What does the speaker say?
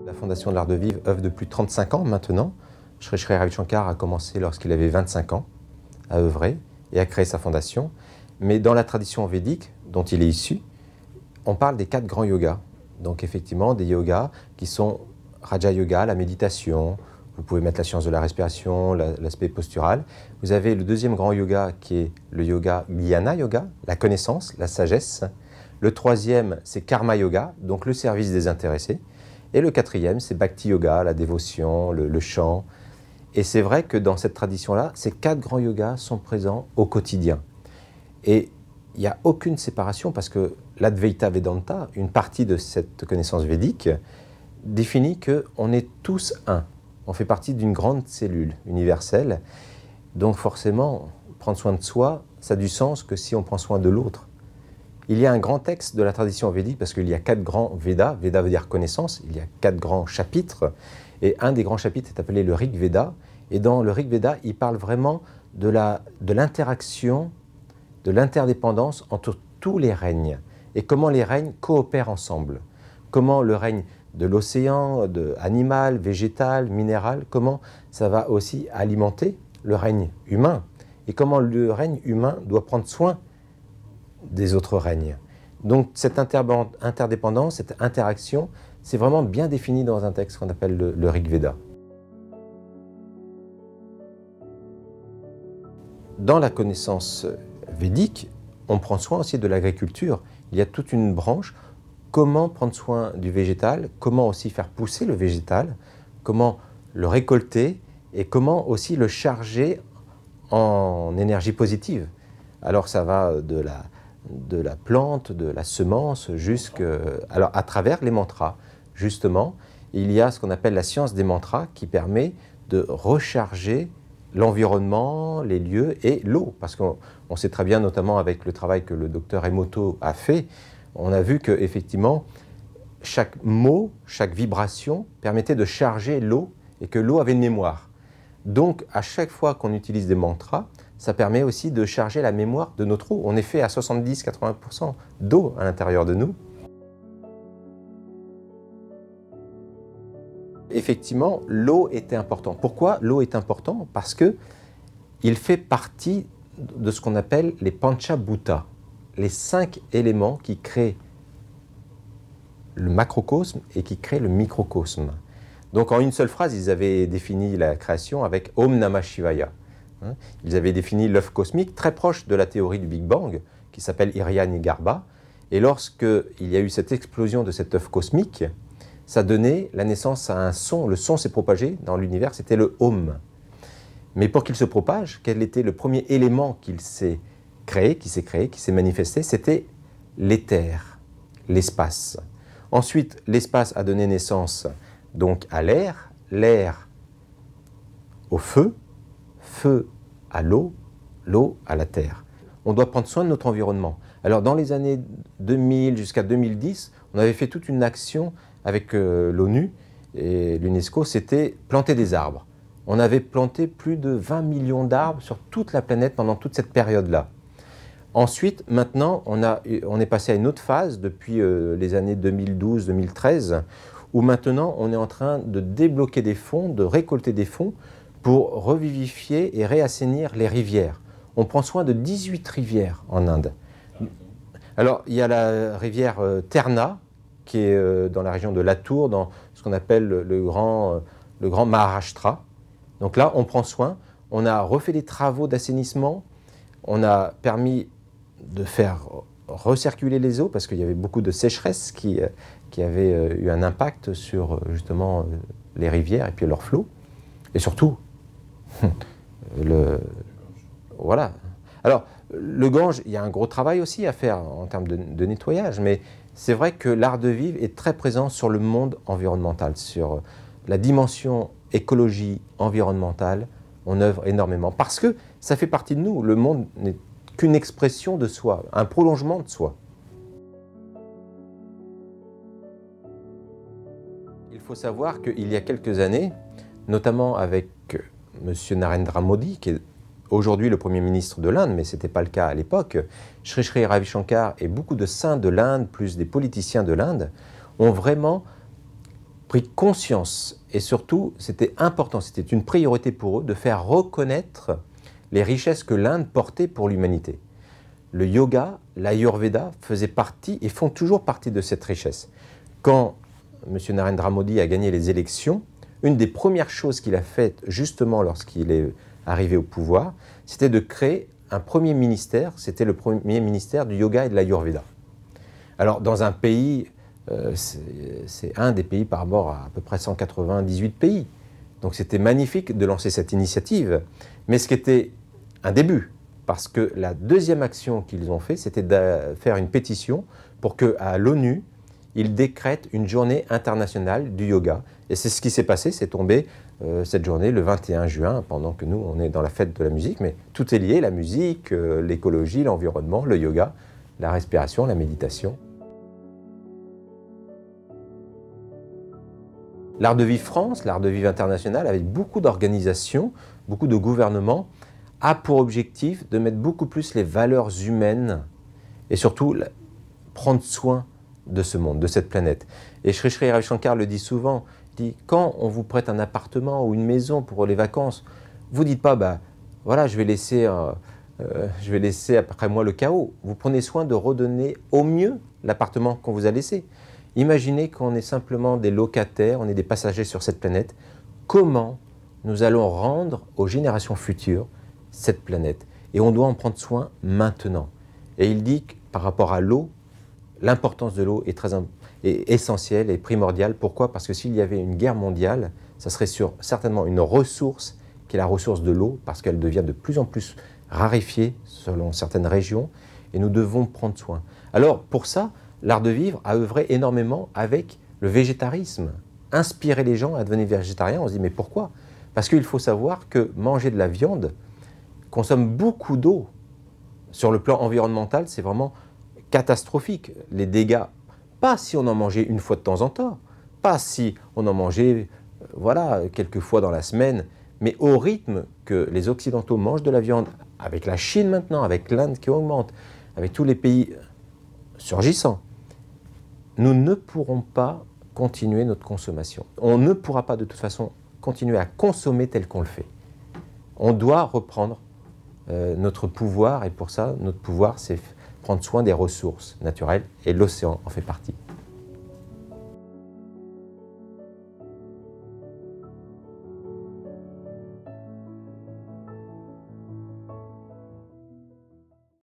La Fondation de l'Art de Vivre œuvre depuis 35 ans maintenant. Sri Sri Ravi Shankar a commencé lorsqu'il avait 25 ans à œuvrer et à créer sa fondation. Mais dans la tradition védique dont il est issu, on parle des 4 grands yogas. Donc effectivement, des yogas qui sont Raja Yoga, la méditation, vous pouvez mettre la science de la respiration, l'aspect postural. Vous avez le deuxième grand yoga qui est le yoga Jnana Yoga, la connaissance, la sagesse. Le troisième, c'est Karma Yoga, donc le service des intéressés. Et le quatrième, c'est Bhakti Yoga, la dévotion, le chant. Et c'est vrai que dans cette tradition-là, ces 4 grands yogas sont présents au quotidien. Et il n'y a aucune séparation parce que l'Advaita Vedanta, une partie de cette connaissance védique, définit qu'on est tous un. On fait partie d'une grande cellule universelle. Donc forcément, prendre soin de soi, ça a du sens que si on prend soin de l'autre. Il y a un grand texte de la tradition védique parce qu'il y a 4 grands Védas. Veda veut dire connaissance. Il y a 4 grands chapitres. Et un des grands chapitres est appelé le Rig Veda. Et dans le Rig Veda, il parle vraiment de l'interaction, de l'interdépendance entre tous les règnes. Et comment les règnes coopèrent ensemble. Comment le règne de l'océan, animal, végétal, minéral, comment ça va aussi alimenter le règne humain. Et comment le règne humain doit prendre soin des autres règnes. Donc cette interdépendance, cette interaction, c'est vraiment bien défini dans un texte qu'on appelle le Rig Veda. Dans la connaissance védique, on prend soin aussi de l'agriculture. Il y a toute une branche. Comment prendre soin du végétal, comment aussi faire pousser le végétal, comment le récolter et comment aussi le charger en énergie positive. Alors ça va de la plante, de la semence, alors à travers les mantras. Justement, il y a ce qu'on appelle la science des mantras qui permet de recharger l'environnement, les lieux et l'eau. Parce qu'on sait très bien, notamment avec le travail que le docteur Emoto a fait, on a vu qu'effectivement, chaque mot, chaque vibration permettait de charger l'eau et que l'eau avait une mémoire. Donc, à chaque fois qu'on utilise des mantras, ça permet aussi de charger la mémoire de notre eau. On est fait à 70-80% d'eau à l'intérieur de nous. Effectivement, l'eau était importante. Pourquoi l'eau est importante? Parce qu'il fait partie de ce qu'on appelle les Panchabhuta, les 5 éléments qui créent le macrocosme et qui créent le microcosme. Donc en une seule phrase, ils avaient défini la création avec Om Namah Shivaya. Ils avaient défini l'œuf cosmique très proche de la théorie du Big Bang, qui s'appelle Hiranyagarba. Et lorsqu'il y a eu cette explosion de cet œuf cosmique, ça donnait la naissance à un son. Le son s'est propagé dans l'univers, c'était le Om. Mais pour qu'il se propage, quel était le premier élément qu'il s'est créé, qui s'est manifesté? C'était l'éther, l'espace. Ensuite, l'espace a donné naissance donc à l'air, l'air au feu, feu à l'eau, l'eau à la terre. On doit prendre soin de notre environnement. Alors dans les années 2000 jusqu'à 2010, on avait fait toute une action avec l'ONU et l'UNESCO, c'était planter des arbres. On avait planté plus de 20 millions d'arbres sur toute la planète pendant toute cette période-là. Ensuite, maintenant, on est passé à une autre phase depuis les années 2012-2013, où maintenant on est en train de débloquer des fonds, de récolter des fonds pour revivifier et réassainir les rivières. On prend soin de 18 rivières en Inde. Alors, il y a la rivière Terna, qui est dans la région de Latur, dans ce qu'on appelle le grand Maharashtra. Donc là, on prend soin, on a refait des travaux d'assainissement, on a permis de faire recirculer les eaux parce qu'il y avait beaucoup de sécheresse qui avait eu un impact sur justement les rivières et puis leurs flots. Et surtout, voilà. Alors, le Gange, il y a un gros travail aussi à faire en termes de nettoyage, mais c'est vrai que l'art de vivre est très présent sur le monde environnemental, sur la dimension écologie environnementale. On œuvre énormément parce que ça fait partie de nous. Le monde n'est qu'une expression de soi, un prolongement de soi. Il faut savoir qu'il y a quelques années, notamment avec M. Narendra Modi, qui est aujourd'hui le Premier ministre de l'Inde, mais ce n'était pas le cas à l'époque, Sri Sri Ravi Shankar et beaucoup de saints de l'Inde, plus des politiciens de l'Inde, ont vraiment pris conscience et surtout, c'était important, c'était une priorité pour eux de faire reconnaître les richesses que l'Inde portait pour l'humanité. Le yoga, l'Ayurveda faisaient partie et font toujours partie de cette richesse. Quand M. Narendra Modi a gagné les élections, une des premières choses qu'il a faites justement lorsqu'il est arrivé au pouvoir, c'était de créer un premier ministère, c'était le premier ministère du yoga et de l'Ayurveda. Alors dans un pays, c'est un des pays par rapport à peu près 198 pays, donc c'était magnifique de lancer cette initiative, mais ce qui était un début, parce que la deuxième action qu'ils ont fait, c'était de faire une pétition pour qu'à l'ONU, ils décrètent une journée internationale du yoga. Et c'est ce qui s'est passé, c'est tombé cette journée le 21 juin, pendant que nous, on est dans la fête de la musique, mais tout est lié, la musique, l'écologie, l'environnement, le yoga, la respiration, la méditation. L'Art de Vivre France, l'Art de Vivre International, avec beaucoup d'organisations, beaucoup de gouvernements, a pour objectif de mettre beaucoup plus les valeurs humaines et surtout prendre soin de ce monde, de cette planète. Et Sri Sri Ravi Shankar le dit souvent, il dit, quand on vous prête un appartement ou une maison pour les vacances, vous ne dites pas, bah, voilà, je vais laisser après moi le chaos. Vous prenez soin de redonner au mieux l'appartement qu'on vous a laissé. Imaginez qu'on est simplement des locataires, on est des passagers sur cette planète. Comment nous allons rendre aux générations futures cette planète? Et on doit en prendre soin maintenant. Et il dit que par rapport à l'eau, l'importance de l'eau est essentielle et primordiale. Pourquoi? Parce que s'il y avait une guerre mondiale, ça serait certainement une ressource qui est la ressource de l'eau, parce qu'elle devient de plus en plus raréfiée selon certaines régions, et nous devons prendre soin. Alors pour ça, l'Art de Vivre a œuvré énormément avec le végétarisme, inspirer les gens à devenir végétariens. On se dit mais pourquoi? Parce qu'il faut savoir que manger de la viande consomme beaucoup d'eau. Sur le plan environnemental, c'est vraiment catastrophique. Les dégâts, pas si on en mangeait une fois de temps en temps, pas si on en mangeait voilà, quelques fois dans la semaine, mais au rythme que les Occidentaux mangent de la viande, avec la Chine maintenant, avec l'Inde qui augmente, avec tous les pays surgissants, nous ne pourrons pas continuer notre consommation. On ne pourra pas de toute façon continuer à consommer tel qu'on le fait. On doit reprendre notre pouvoir, et pour ça, notre pouvoir, c'est prendre soin des ressources naturelles, et l'océan en fait partie.